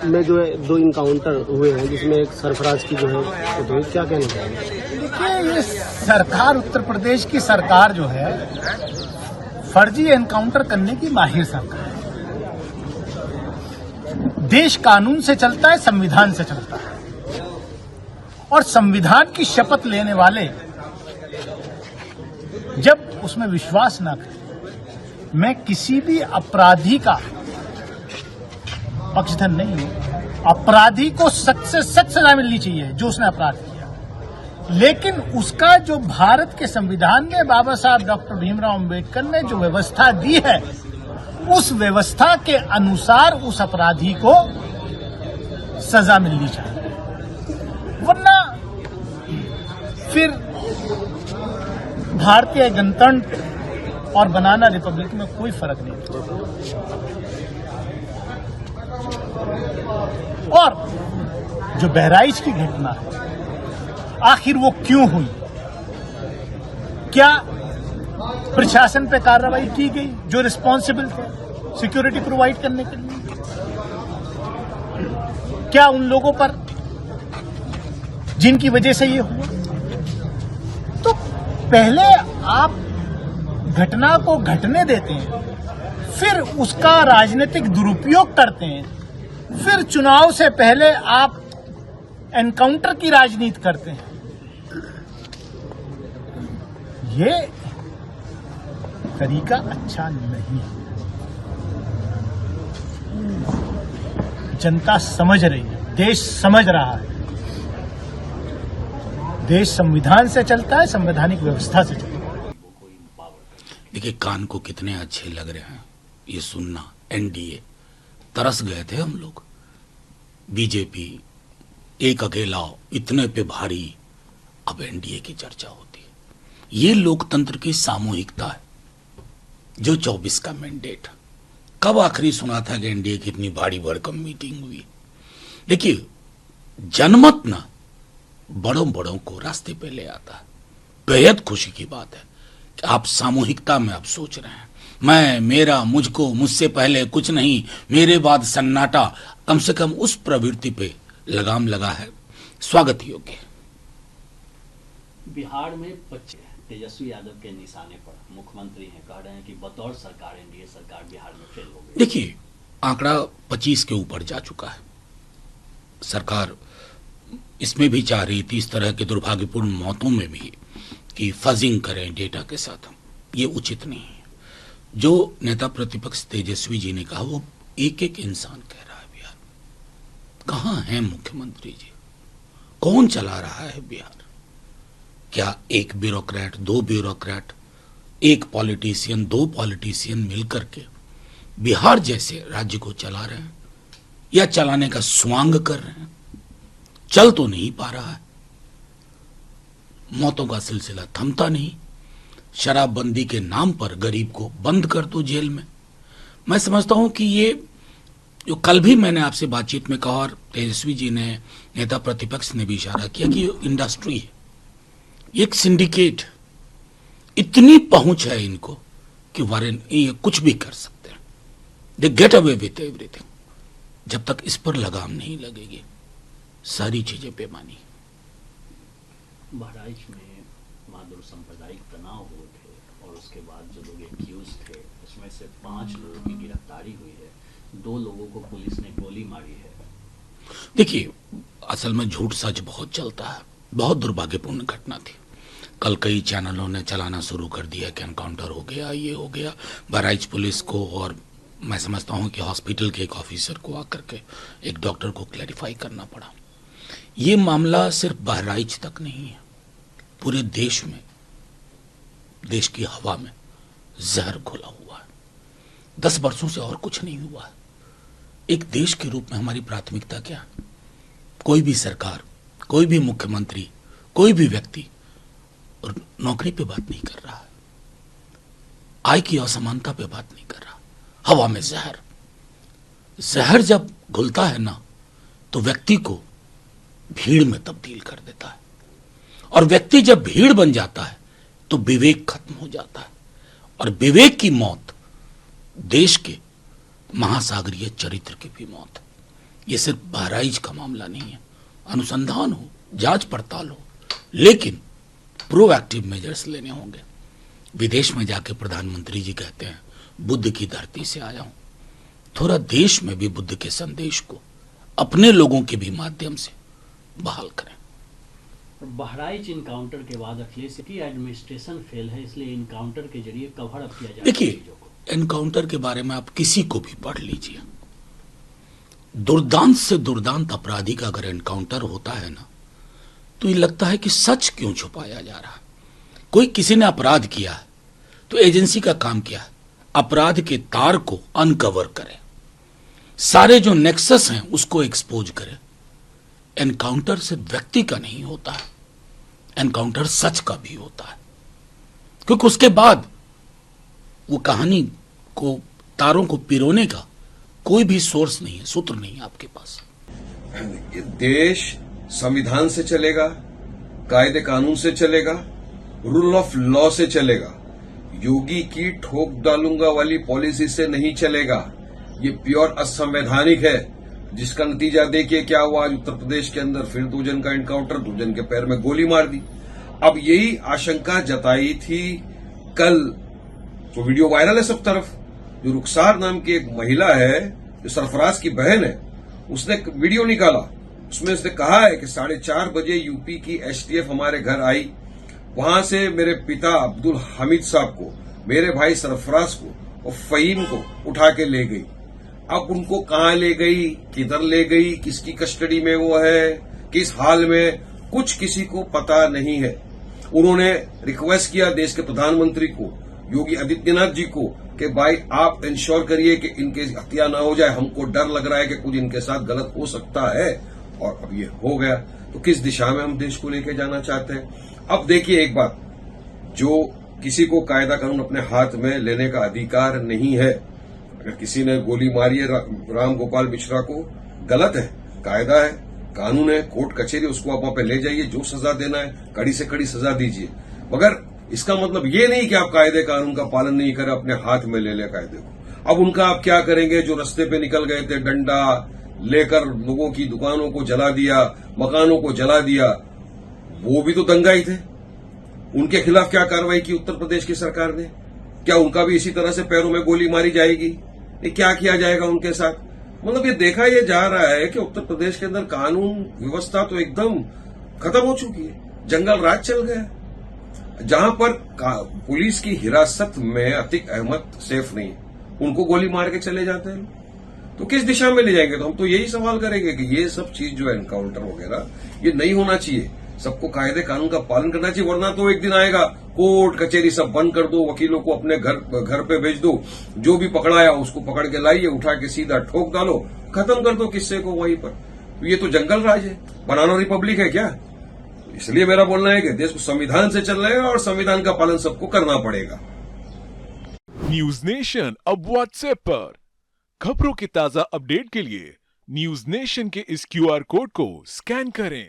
में जो है 2 इनकाउंटर हुए हैं जिसमें एक सरफराज की जो है तो क्या कहना चाहिए? देखिए, ये सरकार, उत्तर प्रदेश की सरकार जो है फर्जी एनकाउंटर करने की माहिर सरकार है। देश कानून से चलता है, संविधान से चलता है, और संविधान की शपथ लेने वाले जब उसमें विश्वास न करें, मैं किसी भी अपराधी का पक्षधर नहीं हूं। अपराधी को सख्त से सख्त सजा मिलनी चाहिए जो उसने अपराध किया, लेकिन उसका जो भारत के संविधान में बाबा साहब डॉक्टर भीमराव अंबेडकर ने जो व्यवस्था दी है, उस व्यवस्था के अनुसार उस अपराधी को सजा मिलनी चाहिए, वरना फिर भारतीय गणतंत्र और बनाना रिपब्लिक में कोई फर्क नहीं पड़ता। और जो बहराइच की घटना है, आखिर वो क्यों हुई? क्या प्रशासन पे कार्रवाई की गई जो रिस्पॉन्सिबल थे सिक्योरिटी प्रोवाइड करने के लिए? क्या उन लोगों पर जिनकी वजह से ये हुआ? तो पहले आप घटना को घटने देते हैं, फिर उसका राजनीतिक दुरुपयोग करते हैं, फिर चुनाव से पहले आप एनकाउंटर की राजनीति करते हैं। ये तरीका अच्छा नहीं है। जनता समझ रही है, देश समझ रहा है। देश संविधान से चलता है, संवैधानिक व्यवस्था से चलता है। देखिए, कान को कितने अच्छे लग रहे हैं ये सुनना। एनडीए, तरस गए थे हम लोग। बीजेपी एक अकेला, इतने पे भारी। अब एनडीए की चर्चा होती है। ये लोकतंत्र की सामूहिकता है। जो 24 का मैंडेट, कब आखिरी सुना था कि एनडीए की इतनी भारी भरकम मीटिंग हुई? देखिए, जनमत ना बड़ों बड़ों को रास्ते पे ले आता है। बेहद खुशी की बात है कि आप सामूहिकता में आप सोच रहे हैं, मैं, मेरा, मुझको, मुझसे पहले कुछ नहीं, मेरे बाद सन्नाटा। कम से कम उस प्रवृत्ति पे लगाम लगा है, स्वागत योग्य। बिहार में तेजस्वी यादव के निशाने पर मुख्यमंत्री हैं, कह रहे हैं कि बतौर सरकार एनडीए सरकार बिहार में फेल हो गई। देखिए, आंकड़ा 25 के ऊपर जा चुका है। सरकार इसमें भी चाह रही थी, इस तरह के दुर्भाग्यपूर्ण मौतों में भी, कि फजिंग करें डेटा के साथ। ये उचित नहीं है। जो नेता प्रतिपक्ष तेजस्वी जी ने कहा, वो एक एक इंसान कह रहा है बिहार। कहां है मुख्यमंत्री जी? कौन चला रहा है बिहार? क्या एक ब्यूरोक्रेट, 2 ब्यूरोक्रेट, एक पॉलिटिशियन, 2 पॉलिटिशियन मिलकर के बिहार जैसे राज्य को चला रहे हैं, या चलाने का स्वांग कर रहे हैं? चल तो नहीं पा रहा है। मौतों का सिलसिला थमता नहीं। शराबबंदी के नाम पर गरीब को बंद कर दो जेल में। मैं समझता हूं कि ये जो कल भी मैंने आपसे बातचीत में कहा, और तेजस्वी जी ने, नेता प्रतिपक्ष ने भी इशारा किया कि ये इंडस्ट्री है, एक सिंडिकेट, इतनी पहुंच है इनको कि वारेन ये कुछ भी कर सकते हैं। They get away with everything. जब तक इस पर लगाम नहीं लगेगी, सारी चीजें बेमानी। बहराइच में मादुर सांप्रदायिक तनाव हुए थे, और उसके बाद जो लोग एक्यूज थे, उसमें से 5 लोगों की गिरफ्तारी हुई है। 2 लोगों को पुलिस ने गोली मारी है। देखिए, असल में झूठ सच बहुत चलता है। बहुत दुर्भाग्यपूर्ण घटना थी। कल कई चैनलों ने चलाना शुरू कर दिया कि एनकाउंटर हो गया, ये हो गया। बहराइच पुलिस को, और मैं समझता हूं कि हॉस्पिटल के एक ऑफिसर को आकर के, एक डॉक्टर को क्लैरिफाई करना पड़ा। ये मामला सिर्फ बहराइच तक नहीं है, पूरे देश में, देश की हवा में जहर घुला हुआ है। 10 वर्षों से और कुछ नहीं हुआ है। एक देश के रूप में हमारी प्राथमिकता क्या है? कोई भी सरकार, कोई भी मुख्यमंत्री, कोई भी व्यक्ति और नौकरी पे बात नहीं कर रहा है, आय की असमानता पे बात नहीं कर रहा। हवा में जहर, जहर जब घुलता है ना, तो व्यक्ति को भीड़ में तब्दील कर देता है, और व्यक्ति जब भीड़ बन जाता है तो विवेक खत्म हो जाता है, और विवेक की मौत देश के महासागरीय चरित्र की भी मौत है। ये सिर्फ बहराइच का मामला नहीं है, अनुसंधान हो, जांच पड़ताल हो, लेकिन प्रोएक्टिव मेजर्स लेने होंगे। विदेश में जाके प्रधानमंत्री जी कहते हैं बुद्ध की धरती से आया हूं, थोड़ा देश में भी बुद्ध के संदेश को अपने लोगों के भी माध्यम से बहाल करें। बहराइच इनकाउंटर के बाद अखिलेश की एडमिनिस्ट्रेशन फेल है, इसलिए इनकाउंटर के जरिए कवर अप किया जाए। देखिए, एनकाउंटर के बारे में आप किसी को भी पढ़ लीजिए, दुर्दांत से दुर्दांत अपराधी का अगर एनकाउंटर होता है ना, तो ये लगता है कि सच क्यों छुपाया जा रहा है। कोई किसी ने अपराध किया है तो एजेंसी का काम क्या है, अपराध के तार को अनकवर करे, सारे जो नेक्सस हैं उसको एक्सपोज करे। एनकाउंटर सिर्फ व्यक्ति का नहीं होता है, एनकाउंटर सच का भी होता है, क्योंकि उसके बाद वो कहानी को, तारों को पिरोने का कोई भी सोर्स नहीं है, सूत्र नहीं है आपके पास। ये देश संविधान से चलेगा, कायदे कानून से चलेगा, रूल ऑफ लॉ से चलेगा। योगी की ठोक डालूंगा वाली पॉलिसी से नहीं चलेगा। ये प्योर असंवैधानिक है, जिसका नतीजा देखिए क्या हुआ। आज उत्तर प्रदेश के अंदर फिर 2 जन का एनकाउंटर, 2 जन के पैर में गोली मार दी। अब यही आशंका जताई थी कल, जो वीडियो वायरल है सब तरफ, जो रुखसार नाम की एक महिला है, जो सरफराज की बहन है, उसने एक वीडियो निकाला। उसमें उसने कहा है कि 4:30 बजे यूपी की एसटीएफ हमारे घर आई, वहां से मेरे पिता अब्दुल हामिद साहब को, मेरे भाई सरफराज को और फहीम को उठा के ले गई। अब उनको कहां ले गई, किधर ले गई, किसकी कस्टडी में वो है, किस हाल में, कुछ किसी को पता नहीं है। उन्होंने रिक्वेस्ट किया देश के प्रधानमंत्री को, योगी आदित्यनाथ जी को, कि भाई आप इंश्योर करिए कि इनकी हत्या ना हो जाए, हमको डर लग रहा है कि कुछ इनके साथ गलत हो सकता है। और अब ये हो गया, तो किस दिशा में हम देश को लेके जाना चाहते हैं। अब देखिए एक बात, जो किसी को कायदा कानून अपने हाथ में लेने का अधिकार नहीं है। अगर किसी ने गोली मारी है राम गोपाल मिश्रा को, गलत है, कायदा है, कानून है, कोर्ट कचहरी, उसको आप वहां पे ले जाइए, जो सजा देना है कड़ी से कड़ी सजा दीजिए। मगर इसका मतलब ये नहीं कि आप कायदे कानून का पालन नहीं करें, अपने हाथ में ले ले कायदे को। अब उनका आप क्या करेंगे, जो रास्ते पे निकल गए थे डंडा लेकर, लोगों की दुकानों को जला दिया, मकानों को जला दिया, वो भी तो दंगाई थे। उनके खिलाफ क्या कार्रवाई की उत्तर प्रदेश की सरकार ने? क्या उनका भी इसी तरह से पैरों में गोली मारी जाएगी? ये क्या किया जाएगा उनके साथ? मतलब ये देखा ये जा रहा है कि उत्तर प्रदेश के अंदर कानून व्यवस्था तो एकदम खत्म हो चुकी है, जंगल राज चल गया। जहां पर पुलिस की हिरासत में अतीक अहमद सेफ नहीं, उनको गोली मार के चले जाते हैं, तो किस दिशा में ले जाएंगे? तो हम तो यही सवाल करेंगे कि ये सब चीज जो है एनकाउंटर वगैरह, ये नहीं होना चाहिए। सबको कायदे कानून का पालन करना चाहिए, वरना तो एक दिन आएगा कोर्ट कचहरी सब बंद कर दो, वकीलों को अपने घर पे भेज दो, जो भी पकड़ाया उसको पकड़ के लाइए, उठा के सीधा ठोक डालो, खत्म कर दो किस्से को वहीं पर। तो ये तो जंगल राज है, बनाना रिपब्लिक है क्या? इसलिए मेरा बोलना है कि देश को संविधान से चल रहा है और संविधान का पालन सबको करना पड़ेगा। न्यूज नेशन अब व्हाट्सएप पर खबरों के ताजा अपडेट के लिए न्यूज नेशन के इस QR कोड को स्कैन करें।